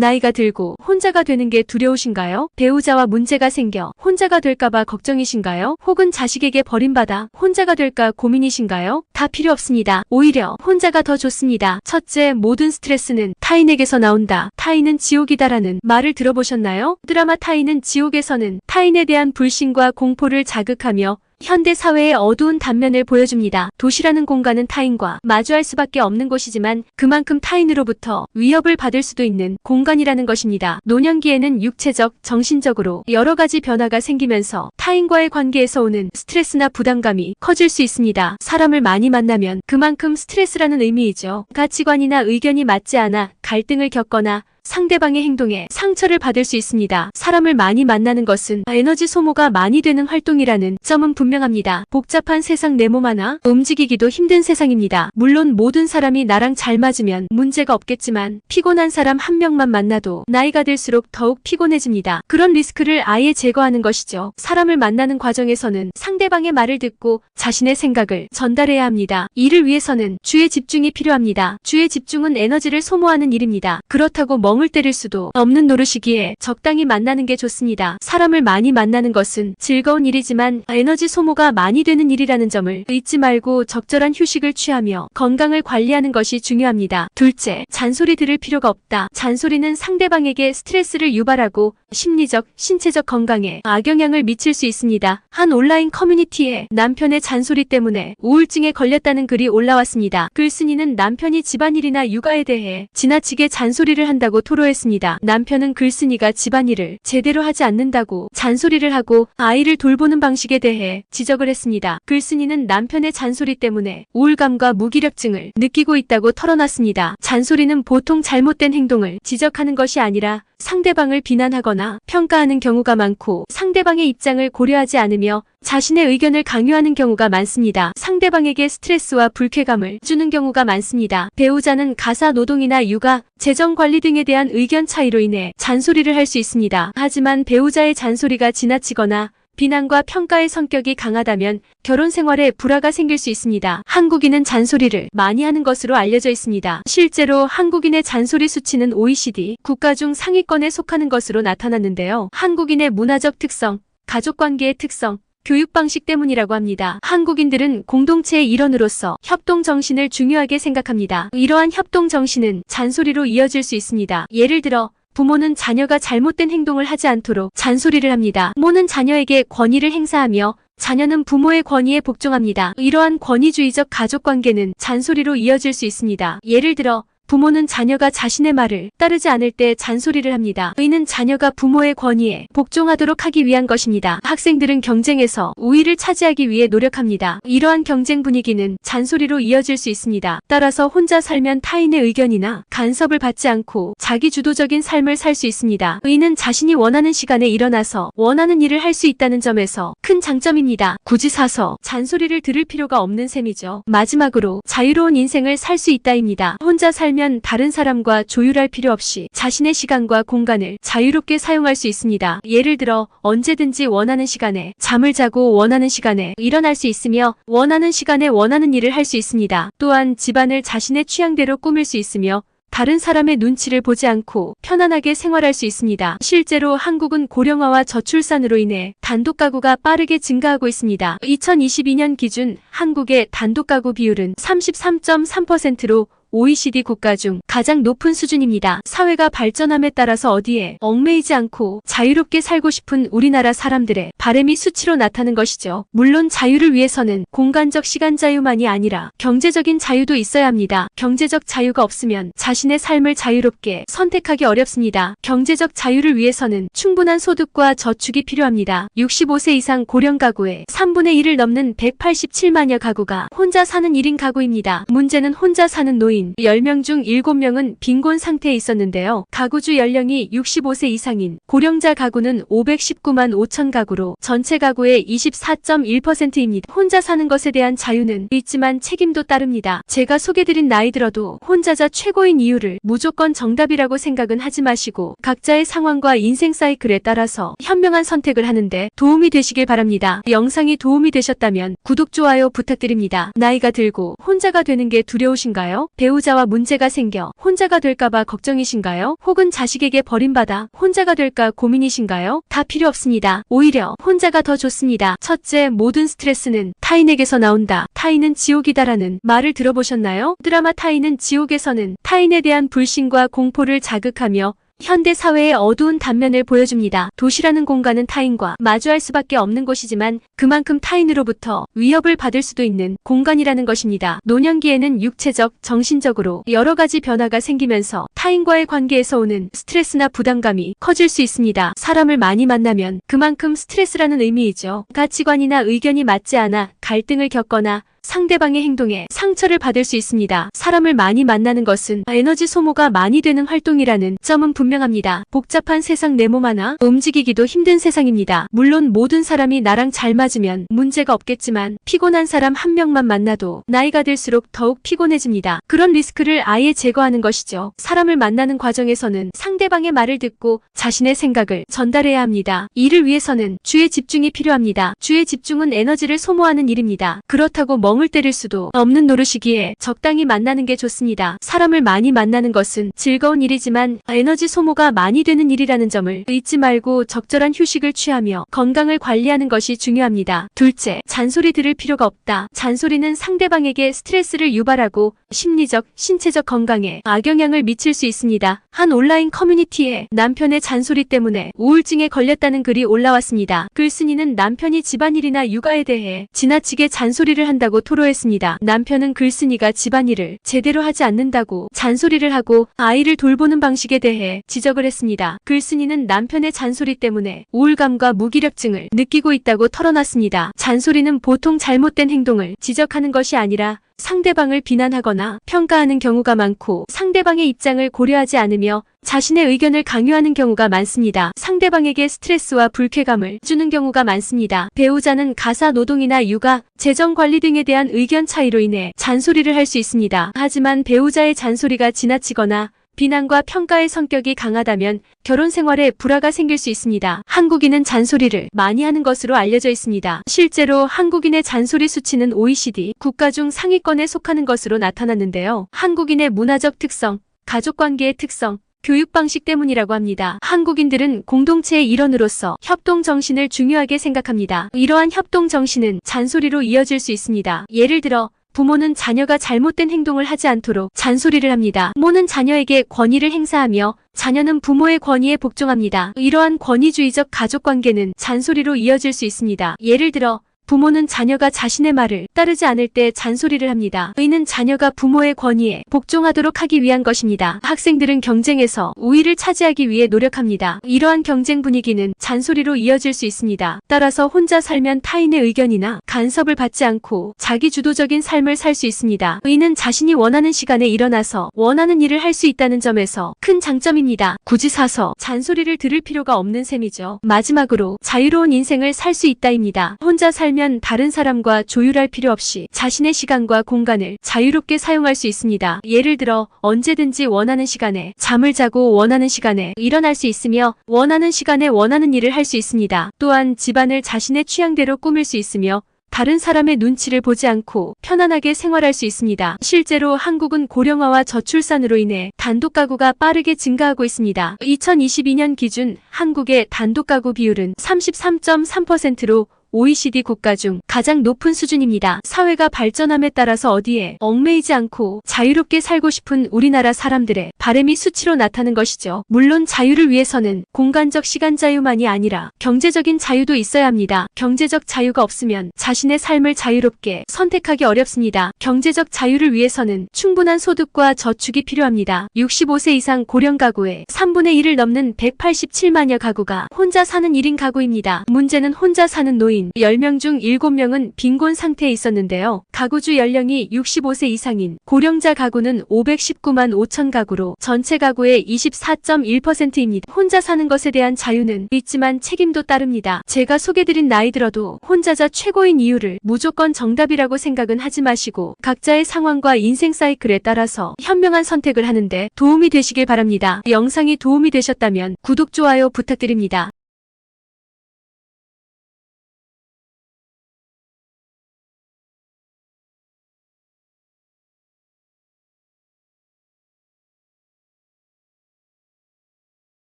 나이가 들고 혼자가 되는 게 두려우신가요? 배우자와 문제가 생겨 혼자가 될까봐 걱정이신가요? 혹은 자식에게 버림받아 혼자가 될까 고민이신가요? 다 필요 없습니다. 오히려 혼자가 더 좋습니다. 첫째, 모든 스트레스는 타인에게서 나온다. 타인은 지옥이다라는 말을 들어보셨나요? 드라마 타인은 지옥에서는 타인에 대한 불신과 공포를 자극하며 현대 사회의 어두운 단면을 보여줍니다. 도시라는 공간은 타인과 마주할 수밖에 없는 곳이지만 그만큼 타인으로부터 위협을 받을 수도 있는 공간이라는 것입니다. 노년기에는 육체적, 정신적으로 여러 가지 변화가 생기면서 타인과의 관계에서 오는 스트레스나 부담감이 커질 수 있습니다. 사람을 많이 만나면 그만큼 스트레스라는 의미이죠. 가치관이나 의견이 맞지 않아 갈등을 겪거나 상대방의 행동에 상처를 받을 수 있습니다. 사람을 많이 만나는 것은 에너지 소모가 많이 되는 활동이라는 점은 분명합니다. 복잡한 세상 내 몸 하나 움직이기도 힘든 세상입니다. 물론 모든 사람이 나랑 잘 맞으면 문제가 없겠지만 피곤한 사람 한 명만 만나도 나이가 들수록 더욱 피곤해집니다. 그런 리스크를 아예 제거하는 것이죠. 사람을 만나는 과정에서는 상대방의 말을 듣고 자신의 생각을 전달해야 합니다. 이를 위해서는 주의 집중이 필요합니다. 주의 집중은 에너지를 소모하는 일입니다. 그렇다고 멍을 때릴 수도 없는 노릇이기에 적당히 만나는 게 좋습니다. 사람을 많이 만나는 것은 즐거운 일이지만 에너지 소모가 많이 되는 일이라는 점을 잊지 말고 적절한 휴식을 취하며 건강을 관리하는 것이 중요합니다. 둘째, 잔소리 들을 필요가 없다. 잔소리는 상대방에게 스트레스를 유발하고 심리적, 신체적 건강에 악영향을 미칠 수 있습니다. 한 온라인 커뮤니티에 남편의 잔소리 때문에 우울증에 걸렸다는 글이 올라왔습니다. 글쓴이는 남편이 집안일이나 육아에 대해 지나치게 잔소리를 한다고 토로했습니다. 남편은 글쓴이가 집안일을 제대로 하지 않는다고 잔소리를 하고 아이를 돌보는 방식에 대해 지적을 했습니다. 글쓴이는 남편의 잔소리 때문에 우울감과 무기력증을 느끼고 있다고 털어놨습니다. 잔소리는 보통 잘못된 행동을 지적하는 것이 아니라 상대방을 비난하거나 평가하는 경우가 많고 상대방의 입장을 고려하지 않으며 자신의 의견을 강요하는 경우가 많습니다. 상대방에게 스트레스와 불쾌감을 주는 경우가 많습니다. 배우자는 가사 노동이나 육아, 재정 관리 등에 대한 의견 차이로 인해 잔소리를 할 수 있습니다. 하지만 배우자의 잔소리가 지나치거나 비난과 평가의 성격이 강하다면 결혼 생활에 불화가 생길 수 있습니다. 한국인은 잔소리를 많이 하는 것으로 알려져 있습니다. 실제로 한국인의 잔소리 수치는 OECD 국가 중 상위권에 속하는 것으로 나타났는데요. 한국인의 문화적 특성, 가족관계의 특성, 교육 방식 때문이라고 합니다. 한국인들은 공동체의 일원으로서 협동 정신을 중요하게 생각합니다. 이러한 협동 정신은 잔소리로 이어질 수 있습니다. 예를 들어 부모는 자녀가 잘못된 행동을 하지 않도록 잔소리를 합니다. 부모는 자녀에게 권위를 행사하며 자녀는 부모의 권위에 복종합니다. 이러한 권위주의적 가족관계는 잔소리로 이어질 수 있습니다. 예를 들어 부모는 자녀가 자신의 말을 따르지 않을 때 잔소리를 합니다. 이는 자녀가 부모의 권위에 복종하도록 하기 위한 것입니다. 학생들은 경쟁에서 우위를 차지하기 위해 노력합니다. 이러한 경쟁 분위기는 잔소리로 이어질 수 있습니다. 따라서 혼자 살면 타인의 의견이나 간섭을 받지 않고 자기주도적인 삶을 살 수 있습니다. 이는 자신이 원하는 시간에 일어나서 원하는 일을 할 수 있다는 점에서 큰 장점입니다. 굳이 사서 잔소리를 들을 필요가 없는 셈이죠. 마지막으로 자유로운 인생을 살 수 있다입니다. 혼자 살면 다른 사람과 조율할 필요 없이 자신의 시간과 공간을 자유롭게 사용할 수 있습니다. 예를 들어 언제든지 원하는 시간에 잠을 자고 원하는 시간에 일어날 수 있으며 원하는 시간에 원하는 일을 할 수 있습니다. 또한 집안을 자신의 취향대로 꾸밀 수 있으며 다른 사람의 눈치를 보지 않고 편안하게 생활할 수 있습니다. 실제로 한국은 고령화와 저출산으로 인해 단독가구가 빠르게 증가하고 있습니다. 2022년 기준 한국의 단독가구 비율은 33.3%로 OECD 국가 중 가장 높은 수준입니다. 사회가 발전함에 따라서 어디에 얽매이지 않고 자유롭게 살고 싶은 우리나라 사람들의 바람이 수치로 나타나는 것이죠. 물론 자유를 위해서는 공간적 시간 자유만이 아니라 경제적인 자유도 있어야 합니다. 경제적 자유가 없으면 자신의 삶을 자유롭게 선택하기 어렵습니다. 경제적 자유를 위해서는 충분한 소득과 저축이 필요합니다. 65세 이상 고령 가구의 3분의 1을 넘는 187만여 가구가 혼자 사는 1인 가구입니다. 문제는 혼자 사는 노인 10명 중 7명은 빈곤 상태에 있었는데요. 가구주 연령이 65세 이상인 고령자 가구는 519만 5천 가구로 전체 가구의 24.1%입니다. 혼자 사는 것에 대한 자유는 있지만 책임도 따릅니다. 제가 소개드린 나이 들어도 혼자자 최고인 이유를 무조건 정답이라고 생각은 하지 마시고 각자의 상황과 인생 사이클에 따라서 현명한 선택을 하는데 도움이 되시길 바랍니다. 영상이 도움이 되셨다면 구독, 좋아요 부탁드립니다. 나이가 들고 혼자가 되는 게 두려우신가요? 배우자와 문제가 생겨 혼자가 될까봐 걱정이신가요? 혹은 자식에게 버림받아 혼자가 될까 고민이신가요? 다 필요 없습니다. 오히려 혼자가 더 좋습니다. 첫째, 모든 스트레스는 타인에게서 나온다. 타인은 지옥이다라는 말을 들어보셨나요? 드라마 타인은 지옥에서는 타인에 대한 불신과 공포를 자극하며 현대 사회의 어두운 단면을 보여줍니다. 도시라는 공간은 타인과 마주할 수밖에 없는 곳이지만 그만큼 타인으로부터 위협을 받을 수도 있는 공간이라는 것입니다. 노년기에는 육체적, 정신적으로 여러 가지 변화가 생기면서 타인과의 관계에서 오는 스트레스나 부담감이 커질 수 있습니다. 사람을 많이 만나면 그만큼 스트레스라는 의미이죠. 가치관이나 의견이 맞지 않아 갈등을 겪거나 상대방의 행동에 상처를 받을 수 있습니다. 사람을 많이 만나는 것은 에너지 소모가 많이 되는 활동이라는 점은 분명합니다. 복잡한 세상 내 몸 하나 움직이기도 힘든 세상입니다. 물론 모든 사람이 나랑 잘 맞으면 문제가 없겠지만 피곤한 사람 한 명만 만나도 나이가 들수록 더욱 피곤해집니다. 그런 리스크를 아예 제거하는 것이죠. 사람을 만나는 과정에서는 상대방의 말을 듣고 자신의 생각을 전달해야 합니다. 이를 위해서는 주의 집중이 필요합니다. 주의 집중은 에너지를 소모하는 일입니다. 그렇다고 멍을 때릴 수도 없는 노릇이기에 적당히 만나는 게 좋습니다. 사람을 많이 만나는 것은 즐거운 일이지만 에너지 소모가 많이 되는 일이라는 점을 잊지 말고 적절한 휴식을 취하며 건강을 관리하는 것이 중요합니다. 둘째, 잔소리 들을 필요가 없다. 잔소리는 상대방에게 스트레스를 유발하고 심리적, 신체적 건강에 악영향을 미칠 수 있습니다. 한 온라인 커뮤니티에 남편의 잔소리 때문에 우울증에 걸렸다는 글이 올라왔습니다. 글쓴이는 남편이 집안일이나 육아에 대해 지나치게 잔소리를 한다고 토로했습니다. 남편은 글쓴이가 집안일을 제대로 하지 않는다고 잔소리를 하고 아이를 돌보는 방식에 대해 지적을 했습니다. 글쓴이는 남편의 잔소리 때문에 우울감과 무기력증을 느끼고 있다고 털어놨습니다. 잔소리는 보통 잘못된 행동을 지적하는 것이 아니라 상대방을 비난하거나 평가하는 경우가 많고 상대방의 입장을 고려하지 않으며 자신의 의견을 강요하는 경우가 많습니다. 상대방에게 스트레스와 불쾌감을 주는 경우가 많습니다. 배우자는 가사 노동이나 육아, 재정 관리 등에 대한 의견 차이로 인해 잔소리를 할 수 있습니다. 하지만 배우자의 잔소리가 지나치거나 비난과 평가의 성격이 강하다면 결혼 생활에 불화가 생길 수 있습니다. 한국인은 잔소리를 많이 하는 것으로 알려져 있습니다. 실제로 한국인의 잔소리 수치는 OECD 국가 중 상위권에 속하는 것으로 나타났는데요. 한국인의 문화적 특성, 가족관계의 특성, 교육 방식 때문이라고 합니다. 한국인들은 공동체의 일원으로서 협동 정신을 중요하게 생각합니다. 이러한 협동 정신은 잔소리로 이어질 수 있습니다. 예를 들어 부모는 자녀가 잘못된 행동을 하지 않도록 잔소리를 합니다. 부모는 자녀에게 권위를 행사하며 자녀는 부모의 권위에 복종합니다. 이러한 권위주의적 가족관계는 잔소리로 이어질 수 있습니다. 예를 들어 부모는 자녀가 자신의 말을 따르지 않을 때 잔소리를 합니다. 이는 자녀가 부모의 권위에 복종하도록 하기 위한 것입니다. 학생들은 경쟁에서 우위를 차지하기 위해 노력합니다. 이러한 경쟁 분위기는 잔소리로 이어질 수 있습니다. 따라서 혼자 살면 타인의 의견이나 간섭을 받지 않고 자기주도적인 삶을 살 수 있습니다. 이는 자신이 원하는 시간에 일어나서 원하는 일을 할 수 있다는 점에서 큰 장점입니다. 굳이 사서 잔소리를 들을 필요가 없는 셈이죠. 마지막으로 자유로운 인생을 살 수 있다입니다. 혼자 살면 다른 사람과 조율할 필요 없이 자신의 시간과 공간을 자유롭게 사용할 수 있습니다. 예를 들어 언제든지 원하는 시간에 잠을 자고 원하는 시간에 일어날 수 있으며 원하는 시간에 원하는 일을 할 수 있습니다. 또한 집안을 자신의 취향대로 꾸밀 수 있으며 다른 사람의 눈치를 보지 않고 편안하게 생활할 수 있습니다. 실제로 한국은 고령화와 저출산으로 인해 단독가구가 빠르게 증가하고 있습니다. 2022년 기준 한국의 단독가구 비율은 33.3%로 OECD 국가 중 가장 높은 수준입니다. 사회가 발전함에 따라서 어디에 얽매이지 않고 자유롭게 살고 싶은 우리나라 사람들의 바람이 수치로 나타나는 것이죠. 물론 자유를 위해서는 공간적 시간 자유만이 아니라 경제적인 자유도 있어야 합니다. 경제적 자유가 없으면 자신의 삶을 자유롭게 선택하기 어렵습니다. 경제적 자유를 위해서는 충분한 소득과 저축이 필요합니다. 65세 이상 고령 가구의 3분의 1을 넘는 187만여 가구가 혼자 사는 1인 가구입니다. 문제는 혼자 사는 노인 10명 중 7명은 빈곤 상태에 있었는데요. 가구주 연령이 65세 이상인 고령자 가구는 519만 5천 가구로 전체 가구의 24.1%입니다. 혼자 사는 것에 대한 자유는 있지만 책임도 따릅니다. 제가 소개드린 나이 들어도 혼자자 최고인 이유를 무조건 정답이라고 생각은 하지 마시고 각자의 상황과 인생 사이클에 따라서 현명한 선택을 하는데 도움이 되시길 바랍니다. 영상이 도움이 되셨다면 구독, 좋아요 부탁드립니다.